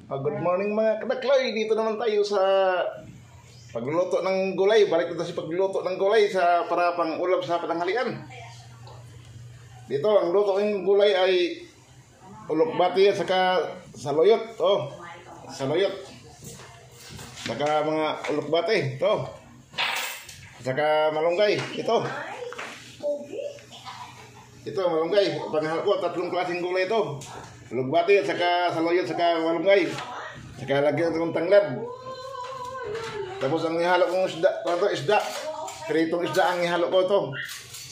Good morning mga kadakloy. Dito naman tayo sa pagluluto ng gulay. Balik na tayo sa pagluluto ng gulay para pang ulam sa pananghalian. Dito ang luto ng gulay ay ulokbati at saka saluyot. Saluyot. Saka mga ulokbati. Saka malunggay. Ito malunggay. Panghalo ko, 3 klaseng gulay ito. Ulokbati at saka saluyot saka malunggay. Saka lagyan ito ng tanglad. Tapos ang ihalo kong isda. Pritong isda ang ihalo ko ito.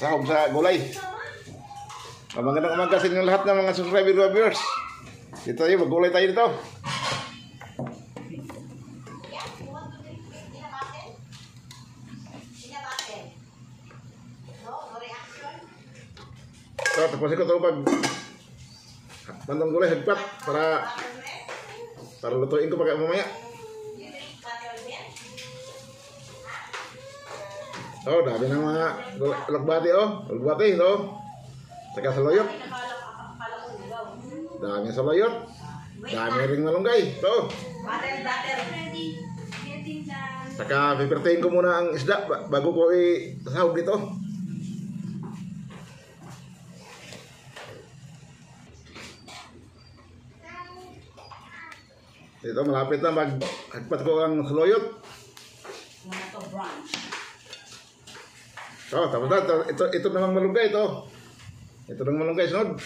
Sahog sa gulay. Magandang umaga sa inyong lahat ng mga subscriber viewers. Dito tayo, maggulay tayo dito. So, tapusin ko ito pag bandang gulay, hagpat para lutuin ko pagka mamaya. Dami ng mga ulokbati, ulokbati, saka saluyot. Dami saluyot. Dami ring malunggay, Saka pipirtahin ko muna ang isda bago ko isahog dito. Ito malapit na maghagpat ko ang saluyot. Tapos na, ito namang malunggay ito. Ito namang malunggay, sunod.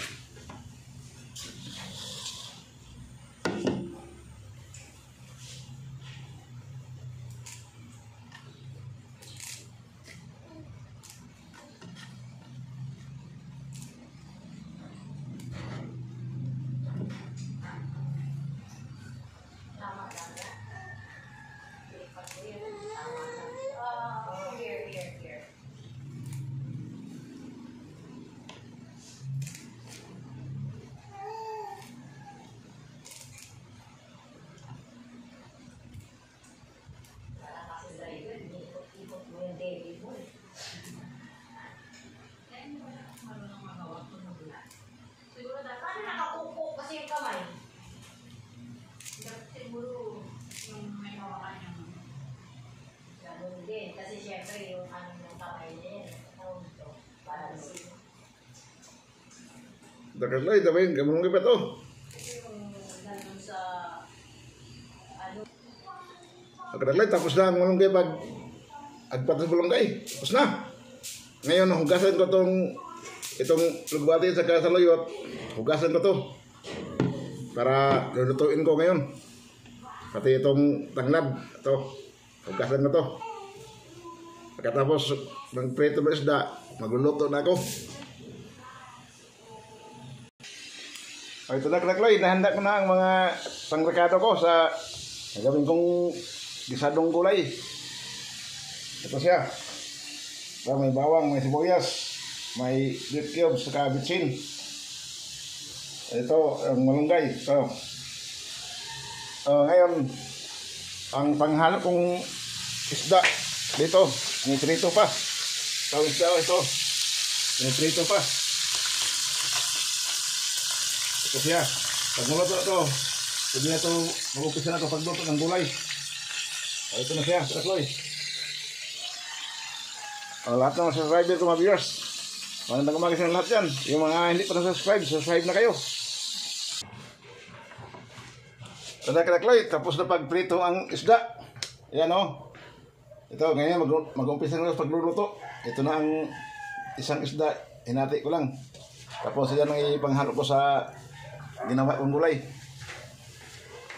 Kasi syempre yung ng kamay niya para Dakalay, tabayin, kamalunggay pa ito. Dakalay, tapos na ang malunggay pag agpat ng malunggay. Tapos na. Ngayon, hugasan ko itong ulokbati sa saluyot. Hugasan ko ito. Para lulutuin ko ngayon. Pati itong tanglad. Ito. Hugasan ko ito. Pagkatapos ng prito ng isda, magluluto na ako. Ito na kadakloy, nahanda ko na ang mga pangrekado ko sa gagawin kong gisadong gulay. Ito siya. May bawang, may sibuyas, may beef cubes, saka bitsin. Ito, ang malunggay. Ngayon, ang panghalo kong isda dito, nitrito pa. Ito, nitrito pa. Ito siya. Pag muluto ito, pwede na ito, mag-upisa na ito pagluto ng gulay. Ito na siya, kadakloy. Lahat ng subscriber ko, mga viewers. Magandang umaga sa lahat yan. Yung mga hindi pa subscribe na kayo. Ito na kadakloy, tapos na pagprito ang isda. Yan Ito, ngayon mag-umpisa na sa pagluluto. Ito na ang isang isda, hinati ko lang. Tapos yan ang ipanghalo ko sa ginawa kong gulay.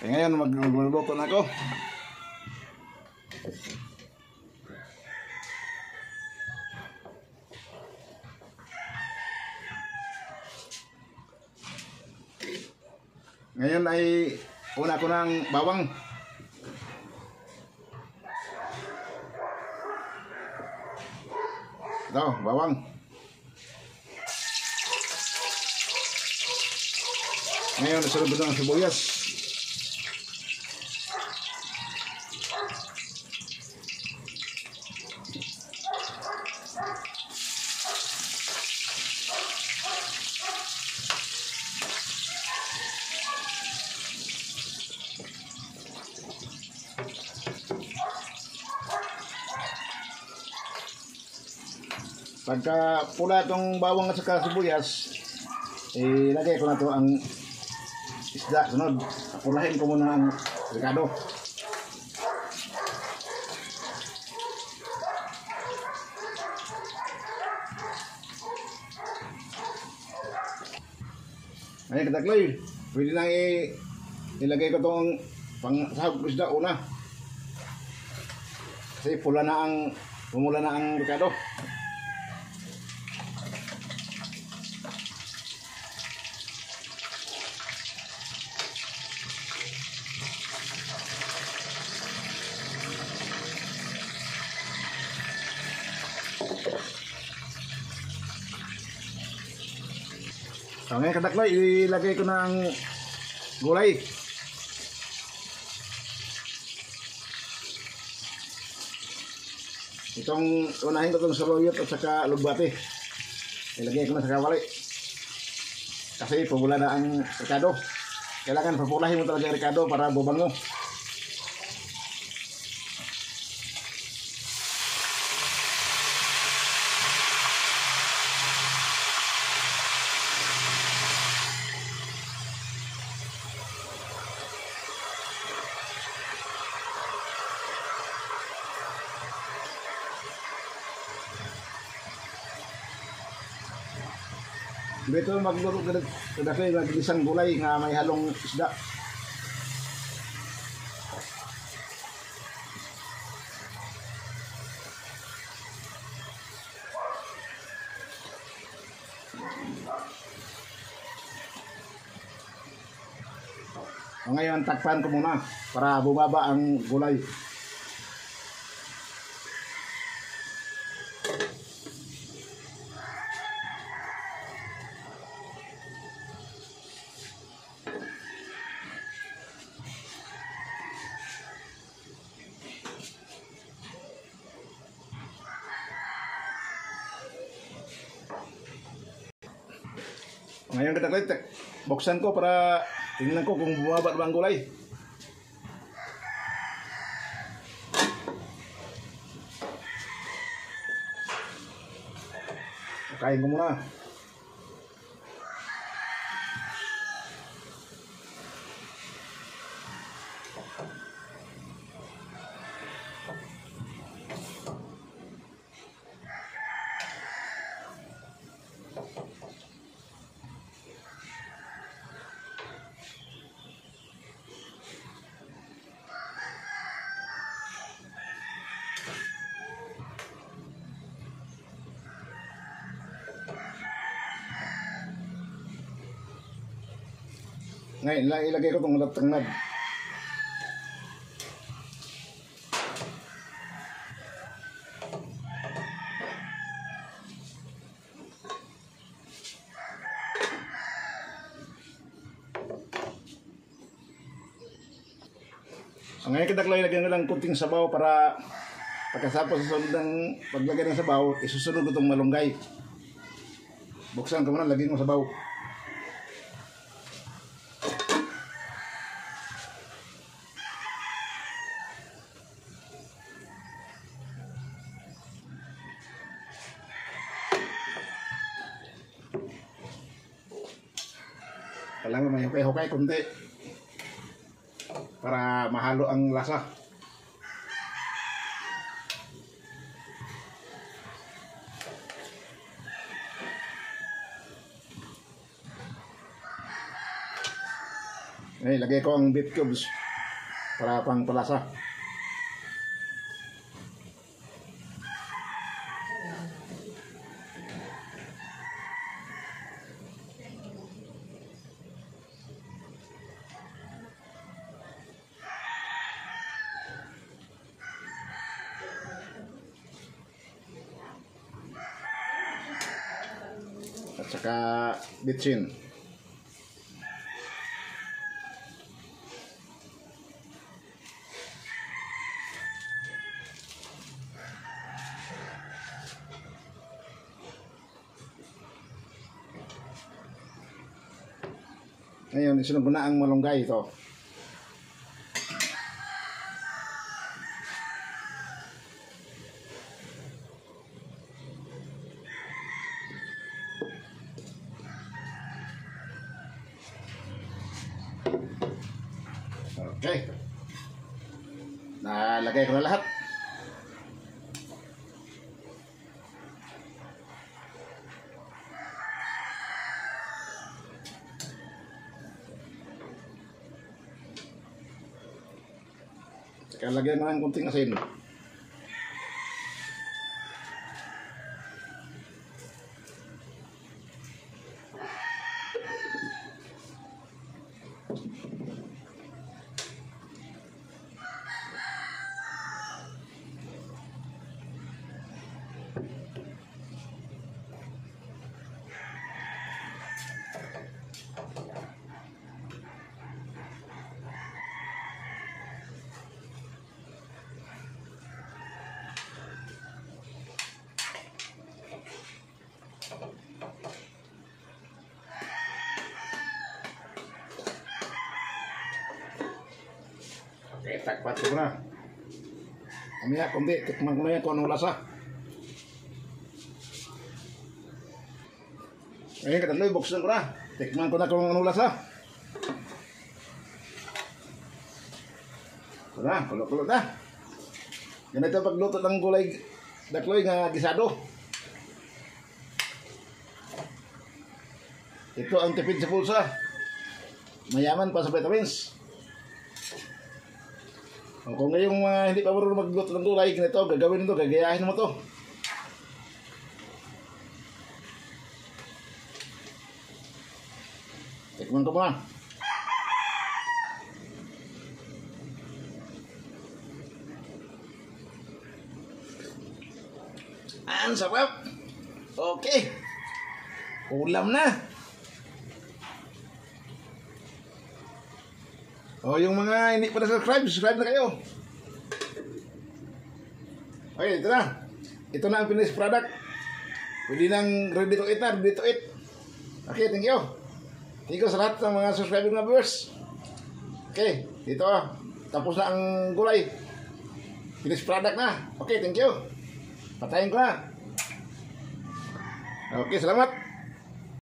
Ngayon magluluto na ako. Ngayon ay una ko ng bawang. Ito, bawang. Ngayon, sunod ko ng sibuyas. Pagka pula itong bawang at saka sibuyas, ilagay ko na to ang isda. Sunod, pulahin ko muna ang ricado. Ayan, kadakloy, pwede na ilagay ko itong pangsahog isda una. Kasi pumula na ang ricado. So ngayon kadakloy, ilagay ko na ang gulay. Itong unahin ko itong saluyot at saka lugbati. Ilagay ko na sa kawali. Kasi pumula na ang ricado. Kailangan papulahin mo talaga ang ricado para bubango. Dito magluto kadakloy isang gulay nga may halong isda. O ngayon takpan ko muna para bumaba ang gulay. Ngayon kadakloy, buksan ko para tingnan ko kung bumaba ba ang gulay. Kain ko muna. Ngayon, ilagay ko itong tanglad. Ngayon kadakloy, ilagay ko lang kunting sabaw para pagkasapos sa sunod ng paglagay ng sabaw, isusunod ko itong malunggay. Buksan ko muna, lagyan mo sabaw. Kailangan may hukay-hukay kunti para mahalo ang lasa. Ngayon, lagay ko ang beef cubes para pang palasa. At saka bitsin. Ngayon, isunod ko na ang malunggay ito. Okay. Nalagay ko na lahat. Saka lagyan na ng kunting asin. Okay, takpat ko na. Mamaya, kundi, tikman ko na yan kung anong lasa. Ngayon, kataloy, buksan ko na. Tikman ko na kung anong lasa. Ito na, kulot-kulot na. Ganito pagluto ng gulay, dakloy nga gisado. Ito ang tipid sa pulsa. Mayaman pa sa vitamins. Kung ngayong hindi pa marunong magluto ng gulay, ganito, gagawin nito, gagayahin mo to. Tikman ko muna. Ang sarap. Okay. Ulam na. O, yung mga hindi pa na-subscribe, subscribe na kayo. Okay, ito na. Ito na ang finished product. Pwede nang ready to eat na, ready to eat. Okay, thank you. Thank you sa lahat ng mga subscribing na viewers. Okay, dito tapos na ang gulay. Finished product na. Okay, thank you. Patayin ko na. Okay, salamat.